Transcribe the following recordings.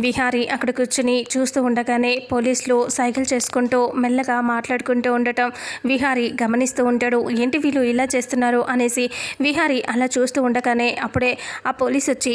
విహారీ అక్కడ కూర్చుని చూస్తూ ఉండగానే పోలీసులు సైకిల్ చేసుకుంటూ మెల్లగా మాట్లాడుకుంటూ ఉండటం విహారీ గమనిస్తూ ఉంటాడు. ఏంటి వీళ్ళు ఇలా చేస్తున్నారు అనేసి విహారీ అలా చూస్తూ ఉండగానే అప్పుడే ఆ పోలీస్ వచ్చి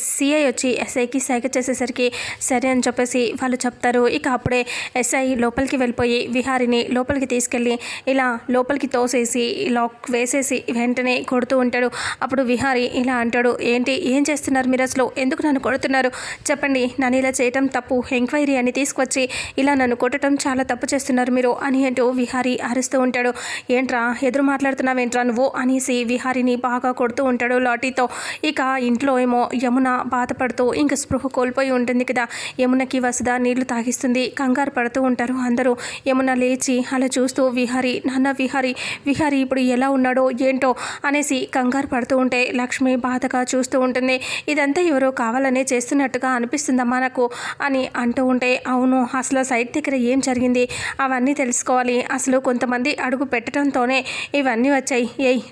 సిఐ వచ్చి ఎస్ఐకి సైగ చేసేసరికి సరే అని చెప్పేసి వాళ్ళు చెప్తారు. ఇక అప్పుడే ఎస్ఐ లోపలికి వెళ్ళిపోయి విహారీని లోపలికి తీసుకెళ్ళి ఇలా లోపలికి తోసేసి లాక్ వేసేసి వెంటనే కొడుతూ ఉంటాడు. అప్పుడు విహారీ ఇలా అంటాడు, ఏంటి ఏం చేస్తున్నారు మీరు, అసలు ఎందుకు నన్ను కొడుతున్నారు చెప్పండి, నన్ను ఇలా చేయటం తప్పు, ఎంక్వైరీ అని తీసుకొచ్చి ఇలా నన్ను కొట్టడం చాలా తప్పు చేస్తున్నారు మీరు అని అంటూ విహారీ అరుస్తూ ఉంటాడు. ఏంట్రా ఎదురు మాట్లాడుతున్నావేంట్రా నువ్వు అనేసి విహారీని బాగా కొడుతూ ఉంటాడు లాఠీతో. ఇక ఇంట్లో ఏమో యమున బాధపడుతూ ఇంక స్పృహ కోల్పోయి ఉంటుంది కదా, యమునకి వసుధ నీళ్లు తాగిస్తుంది, కంగారు పడుతూ ఉంటారు అందరూ. యమున లేచి అలా చూస్తూ విహారీ నాన్న విహారీ ఇప్పుడు ఎలా ఉన్నాడో ఏంటో అనేసి కంగారు పడుతూ ఉంటే లక్ష్మి బాధగా చూస్తూ ఉంటుంది. ఇదంతా ఎవరో కావాలనే చేస్తున్నట్టుగా అనిపిస్తుందమ్మా నాకు అని అంటూ ఉంటే, అవును అసలు సైట్ దగ్గర ఏం జరిగింది అవన్నీ తెలుసుకోవాలి, అసలు కొంతమంది అడుగు పెట్టడంతోనే ఇవన్నీ వచ్చాయి.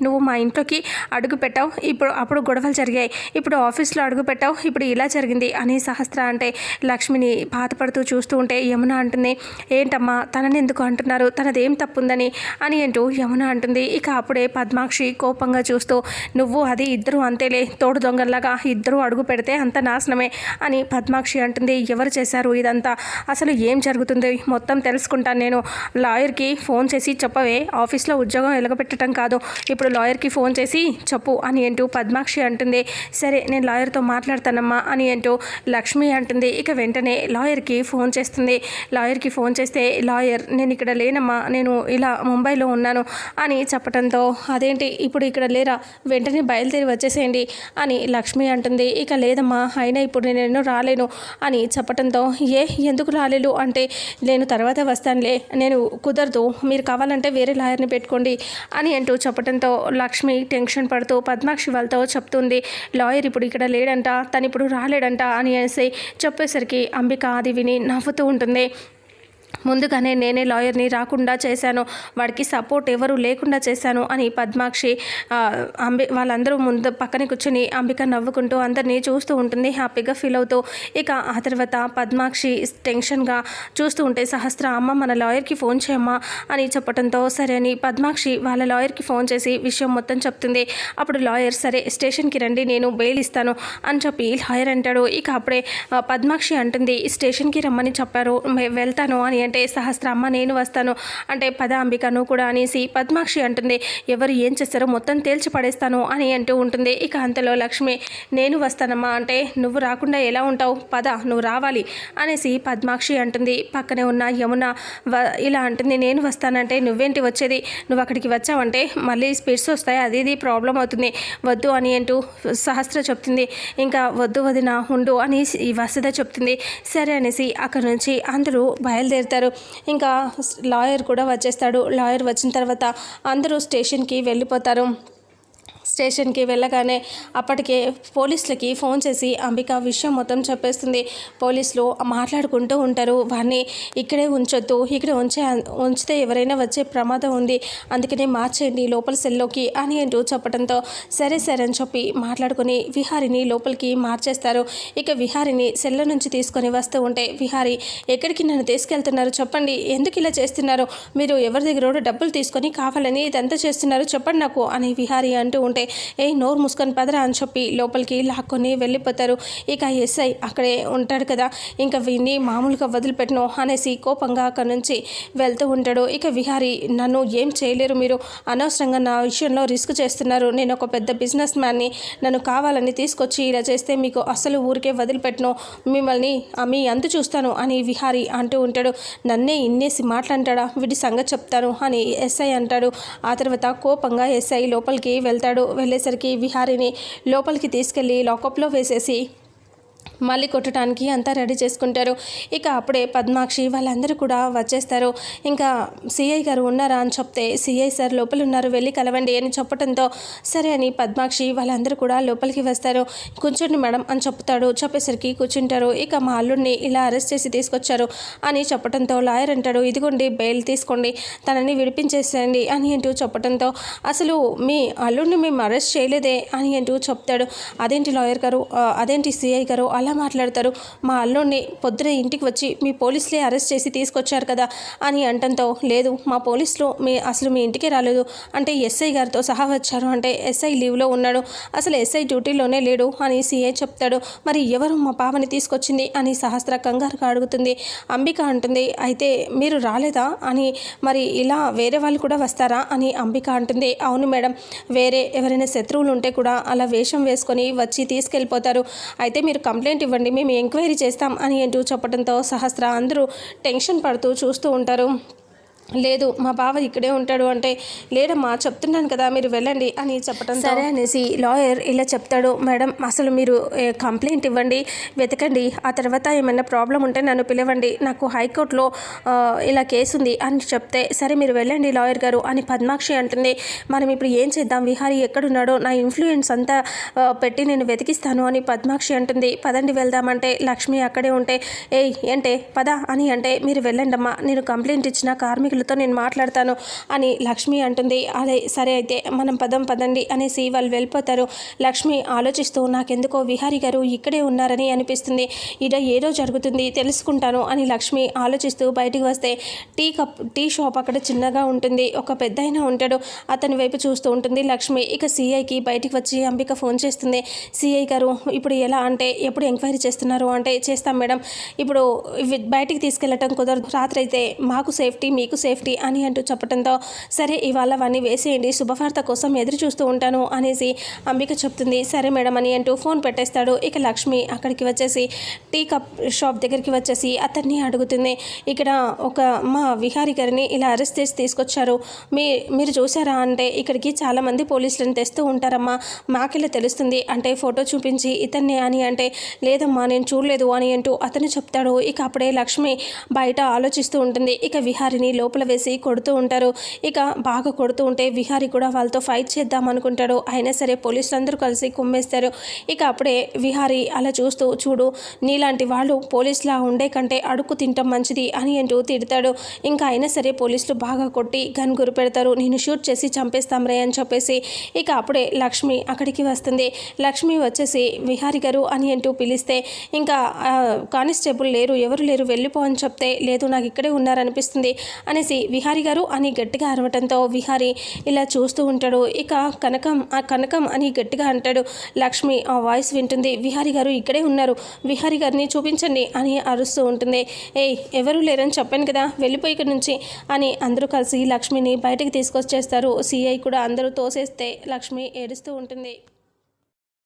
నువ్వు మా ఇంట్లోకి అడుగు పెట్టావు, అప్పుడు గొడవలు జరిగాయి, ఇప్పుడు ఆఫీస్లో అడుగు పెట్టావు, ఇప్పుడు ఇలా జరిగింది అని సహస్ర అంటే లక్ష్మిని బాధపడుతూ చూస్తూ ఉంటే యమున అంటుంది, ఏంటమ్మా తనని ఎందుకు అంటున్నారు, తనదేం తప్పుందని అని అంటూ యమున అంటుంది. ఇక అప్పుడే పద్మాక్షి కోపంగా చూస్తూ, నువ్వు అది ఇద్దరు అంతేలే, తోడు దొంగల్లాగా ఇద్దరు అడుగు పెడితే అంత నాశనమే అని పద్మాక్షి అంటుంది. ఎవరు చేశారు ఇదంతా, అసలు ఏం జరుగుతుంది మొత్తం తెలుసుకుంటాను నేను, లాయర్కి ఫోన్ చేసి చెప్పవే, ఆఫీస్లో ఉద్యోగం ఎలగబెట్టడం కాదు, ఇప్పుడు లాయర్కి ఫోన్ చేసి చెప్పు అని అంటూ పద్మాక్షి అంటుంది. సరే నేను లాయర్తో మాట్లాడతానమ్మా అని అంటూ లక్ష్మి అంటుంది. ఇక వెంటనే లాయర్కి ఫోన్ చేస్తుంది. లాయర్కి ఫోన్ చేస్తే లాయర్ నేను ఇక్కడ లేనమ్మా, నేను ఇలా ముంబైలో ఉన్నాను అని చెప్పడంతో, అదేంటి ఇప్పుడు ఇక్కడ లేరా, వెంటనే బయలుదేరి వచ్చేసేయండి అని లక్ష్మి అంటుంది. ఇక లేదమ్మా అయినా ఇప్పుడు నేను రాలేను అని చెప్పడంతో, ఎందుకు రాలేను అంటే, నేను తర్వాత వస్తానులే, నేను కుదరదు, మీరు కావాలంటే వేరే లాయర్ని పెట్టుకోండి అని అంటూ చెప్పడంతో లక్ష్మి టెన్షన్ పడుతూ పద్మాక్షి వాళ్ళతో చెప్తుంది, లాయర్ ఇప్పుడు ఇక్కడ లేడంట, తను ఇప్పుడు రాలేడంట అని అనేసి చెప్పేసరికి అంబిక అది విని నవ్వుతూ ఉంటుంది. ముందుగానే నేనే లాయర్ని రాకుండా చేశాను, వాడికి సపోర్ట్ ఎవరు లేకుండా చేశాను అని పద్మాక్షి వాళ్ళందరూ ముందు పక్కన కూర్చొని అంబిక నవ్వుకుంటూ అందరినీ చూస్తూ ఉంటుంది, హ్యాపీగా ఫీల్ అవుతూ. ఇక ఆ తర్వాత పద్మాక్షి టెన్షన్గా చూస్తూ ఉంటే సహస్ర అమ్మ మన లాయర్కి ఫోన్ చేయమ్మా అని చెప్పడంతో సరే అని పద్మాక్షి వాళ్ళ లాయర్కి ఫోన్ చేసి విషయం మొత్తం చెప్తుంది. అప్పుడు లాయర్ సరే స్టేషన్కి రండి నేను బెయిల్ ఇస్తాను అని చెప్పి లాయర్ అంటాడు. ఇక అప్పుడే పద్మాక్షి అంటుంది, స్టేషన్కి రమ్మని చెప్పారు వెళ్తాను అని అంటే సహస్ర అమ్మ నేను వస్తాను అంటే పద అంబిక నువ్వు కూడా అనేసి పద్మాక్షి అంటుంది, ఎవరు ఏం చేస్తారో మొత్తం తేల్చి పడేస్తాను అని అంటూ ఉంటుంది. ఇక అంతలో లక్ష్మి నేను వస్తానమ్మా అంటే, నువ్వు రాకుండా ఎలా ఉంటావు, పద నువ్వు రావాలి అనేసి పద్మాక్షి అంటుంది. పక్కనే ఉన్న యమున ఇలా అంటుంది, నేను వస్తానంటే నువ్వేంటి వచ్చేది, నువ్వు అక్కడికి వచ్చావంటే మళ్ళీ స్పిట్స్ వస్తాయి, అది ఇది ప్రాబ్లం అవుతుంది, వద్దు అని అంటూ సహస్ర చెప్తుంది. ఇంకా వద్దు వదిన ఉండు అని వసుధ చెప్తుంది. సరే అనేసి అక్కడి నుంచి అందరూ బయలుదేరుతారు. ఇంకా లాయర్ కూడా వచ్చేస్తాడు. లాయర్ వచ్చిన తర్వాత అందరూ స్టేషన్కి వెళ్ళిపోతారు. స్టేషన్కి వెళ్ళగానే అప్పటికే పోలీసులకి ఫోన్ చేసి అంబిక విషయం మొత్తం చెప్పేస్తుంది. పోలీసులు మాట్లాడుకుంటూ ఉంటారు, వాడిని ఇక్కడే ఉంచొద్దు, ఇక్కడ ఉంచితే ఎవరైనా వచ్చే ప్రమాదం ఉంది, అందుకనే మార్చేయండి లోపల సెల్లోకి అని అంటూ చెప్పడంతో సరే అని చెప్పి మాట్లాడుకొని విహారిని లోపలికి మార్చేస్తారు. ఇక విహారిని సెల్లో నుంచి తీసుకొని వస్తూ ఉంటే, విహారి ఎక్కడికి నన్ను తీసుకెళ్తున్నారు చెప్పండి, ఎందుకు ఇలా చేస్తున్నారు, మీరు ఎవరి దగ్గర డబ్బులు తీసుకొని కావాలని ఇదంతా చేస్తున్నారు చెప్పండి నాకు అని విహారి అంటూ ఉంటే, నోరు మూసుకొని పదరా అని చెప్పి లోపలికి లాక్కొని వెళ్ళిపోతారు. ఇక ఎస్ఐ అక్కడే ఉంటాడు కదా, ఇంకా వీడిని మామూలుగా వదిలిపెట్టను అనేసి కోపంగా అక్కడి నుంచి వెళ్తూ ఉంటాడు. ఇక విహారి నన్ను ఏం చేయలేరు, మీరు అనవసరంగా నా విషయంలో రిస్క్ చేస్తున్నారు, నేను ఒక పెద్ద బిజినెస్ మ్యాన్ని, నన్ను కావాలని తీసుకొచ్చి ఇలా చేస్తే మీకు అసలు ఊరికే వదిలిపెట్టను, మిమ్మల్ని మీ అంతు చూస్తాను అని విహారి అంటూ ఉంటాడు. నన్నే ఇన్నేసి మాట్లాంటాడా, వీటి సంగతి చెప్తాను అని ఎస్ఐ అంటాడు. ఆ తర్వాత కోపంగా ఎస్ఐ లోపలికి వెళ్తాడు. వెళ్ళేసరికి విహారిని లోపలికి తీసుకెళ్ళి లాకప్లో వేసేసి మళ్ళీ కొట్టడానికి అంతా రెడీ చేసుకుంటారు. ఇక అప్పుడే పద్మాక్షి వాళ్ళందరూ కూడా వచ్చేస్తారు. ఇంకా సిఐ గారు ఉన్నారా అని చెప్తే, సిఐ సార్ లోపల ఉన్నారు వెళ్ళి కలవండి అని చెప్పడంతో సరే అని పద్మాక్షి వాళ్ళందరూ కూడా లోపలికి వస్తారు. కూర్చోండి మేడం అని చెప్తాడు. చెప్పేసరికి కూర్చుంటారు. ఇక మా అల్లుడిని ఇలా అరెస్ట్ చేసి తీసుకొచ్చారు అని చెప్పడంతో లాయర్ అంటాడు, ఇదిగోండి బెయిల్ తీసుకోండి, తనని విడిపించేసేయండి అని అంటూ చెప్పడంతో, అసలు మీ అల్లుడిని మేము అరెస్ట్ చేయలేదే అని అంటూ చెప్తాడు. అదేంటి లాయర్ గారు, అదేంటి సిఐ గారు అలా అలా మాట్లాడతారు? మా అల్లుడిని పొద్దున ఇంటికి వచ్చి మీ పోలీసులే అరెస్ట్ చేసి తీసుకొచ్చారు కదా అని అంటంతో, లేదు మా పోలీసులు అసలు మీ ఇంటికే రాలేదు, అంటే ఎస్ఐ గారితో సహా వచ్చారు, అంటే ఎస్ఐ లీవ్లో ఉన్నాడు, అసలు ఎస్ఐ డ్యూటీలోనే లేడు అని సిఐ చెప్తాడు. మరి ఎవరు మా పాపని తీసుకొచ్చింది అని సహస్ర కంగారుగా అడుగుతుంది. అంబిక అంటుంది, అయితే మీరు రాలేదా అని, మరి ఇలా వేరే వాళ్ళు కూడా వస్తారా అని అంబిక అంటుంది. అవును మేడం, వేరే ఎవరైనా శత్రువులు ఉంటే కూడా అలా వేషం వేసుకొని వచ్చి తీసుకెళ్ళిపోతారు, అయితే మీరు కంప్లైంట్ ఇవ్వండి, మేము ఎంక్వైరీ చేస్తాం అని అంటూ చెప్పడంతో సహస్ర అందరూ టెన్షన్ పడుతూ చూస్తూ ఉంటారు. లేదు మా బావ ఇక్కడే ఉంటాడు అంటే, లేదమ్మా చెప్తున్నాను కదా మీరు వెళ్ళండి అని చెప్పడం సరే అనేసి లాయర్ ఇలా చెప్తాడు. మేడం అసలు మీరు కంప్లైంట్ ఇవ్వండి, వెతకండి, ఆ తర్వాత ఏమైనా ప్రాబ్లం ఉంటే నన్ను పిలవండి, నాకు హైకోర్టులో ఇలా కేసు ఉంది అని చెప్తే, సరే మీరు వెళ్ళండి లాయర్ గారు అని పద్మాక్షి అంటుంది. మనం ఇప్పుడు ఏం చేద్దాం, విహారీ ఎక్కడున్నాడో నా ఇన్ఫ్లుయెన్స్ అంతా పెట్టి నేను వెతికిస్తాను అని పద్మాక్షి అంటుంది. పదండి వెళ్దామంటే లక్ష్మి అక్కడే ఉంటే, ఏయ్ ఏంటే పద అని అంటే, మీరు వెళ్ళండమ్మా, నేను కంప్లైంట్ ఇచ్చిన కార్మికులతో నేను మాట్లాడతాను అని లక్ష్మి అంటుంది. అదే సరే అయితే మనం పదండి అనేసి వాళ్ళు వెళ్ళిపోతారు. లక్ష్మి ఆలోచిస్తూ, నాకెందుకో విహారీ గారు ఇక్కడే ఉన్నారని అనిపిస్తుంది, ఇడ ఏదో జరుగుతుంది తెలుసుకుంటాను అని లక్ష్మి ఆలోచిస్తూ బయటికి వస్తే టీ షాప్ అక్కడ చిన్నగా ఉంటుంది. ఒక పెద్దాయన ఉంటాడు, అతని వైపు చూస్తూ ఉంటుంది లక్ష్మి. ఇక సిఐకి బయటికి వచ్చి అంబిక ఫోన్ చేస్తుంది. సిఐ గారు ఇప్పుడు ఎలా అంటే, ఎప్పుడు ఎంక్వైరీ చేస్తున్నారు అంటే, చేస్తాం మేడం, ఇప్పుడు బయటికి తీసుకెళ్ళటం కుదరదు, రాత్రి అయితే మాకు సేఫ్టీ మీకు సేఫ్టీ అని అంటూ చెప్పడంతో, సరే ఇవాళ అవన్నీ వేసేయండి, శుభవార్త కోసం ఎదురు చూస్తూ ఉంటాను అనేసి అంబిక చెప్తుంది. సరే మేడం అని అంటూ ఫోన్ పెట్టేస్తాడు. ఇక లక్ష్మి అక్కడికి వచ్చేసి టీ కప్ షాప్ దగ్గరికి వచ్చేసి అతన్ని అడుగుతుంది, ఇక్కడ ఒక మా విహారీ గారిని ఇలా అరెస్ట్ చేసి తీసుకొచ్చారు, మీరు చూసారా అంటే, ఇక్కడికి చాలామంది పోలీసులను తెస్తూ ఉంటారమ్మా, మాకెలా తెలుస్తుంది అంటే ఫోటో చూపించి ఇతన్ని అని అంటే, లేదమ్మా నేను చూడలేదు అని అంటూ అతను చెప్తాడు. ఇక అప్పుడే లక్ష్మి బయట ఆలోచిస్తూ ఉంటుంది. ఇక విహారిని లోపల వేసి కొడుతూ ఉంటారు. ఇక బాగా కొడుతూ ఉంటే విహారీ కూడా వాళ్ళతో ఫైట్ చేద్దాం అనుకుంటాడు. అయినా సరే పోలీసులందరూ కలిసి కుమ్మేస్తారు. ఇక అప్పుడే విహారీ అలా చూస్తూ, చూడు నీలాంటి వాళ్ళు పోలీసులా ఉండే కంటే అడుక్కు తింటాం మంచిది అని అంటూ తిడతాడు. ఇంకా అయినా సరే పోలీసులు బాగా కొట్టి గన్ గురి పెడతారు, నేను షూట్ చేసి చంపేస్తాం రే అని చెప్పేసి. ఇక అప్పుడే లక్ష్మి అక్కడికి వస్తుంది. లక్ష్మి వచ్చేసి విహారీ గారు అని అంటూ పిలిస్తే, ఇంకా కానిస్టేబుల్ లేరు, ఎవరు లేరు, వెళ్ళిపో అని చెప్తే, లేదు నాకు ఇక్కడే ఉన్నారనిపిస్తుంది అనేసి విహారీ గారు అని గట్టిగా అరవటంతో విహారీ ఇలా చూస్తూ ఉంటాడు. ఇక కనకం అని గట్టిగా అంటాడు. లక్ష్మి ఆ వాయిస్ వింటుంది, విహారీ గారు ఇక్కడే ఉన్నారు, విహారీ గారిని చూపించండి అని అరుస్తూ ఉంటుంది. ఏయ్ ఎవరు లేరని చెప్పాను కదా, వెళ్ళిపోయి ఇక్కడి నుంచి అని అందరూ కలిసి లక్ష్మిని బయటకు తీసుకొచ్చేస్తారు. సిఐ కూడా అందరూ తోసేస్తే లక్ష్మి ఏడుస్తూ ఉంటుంది.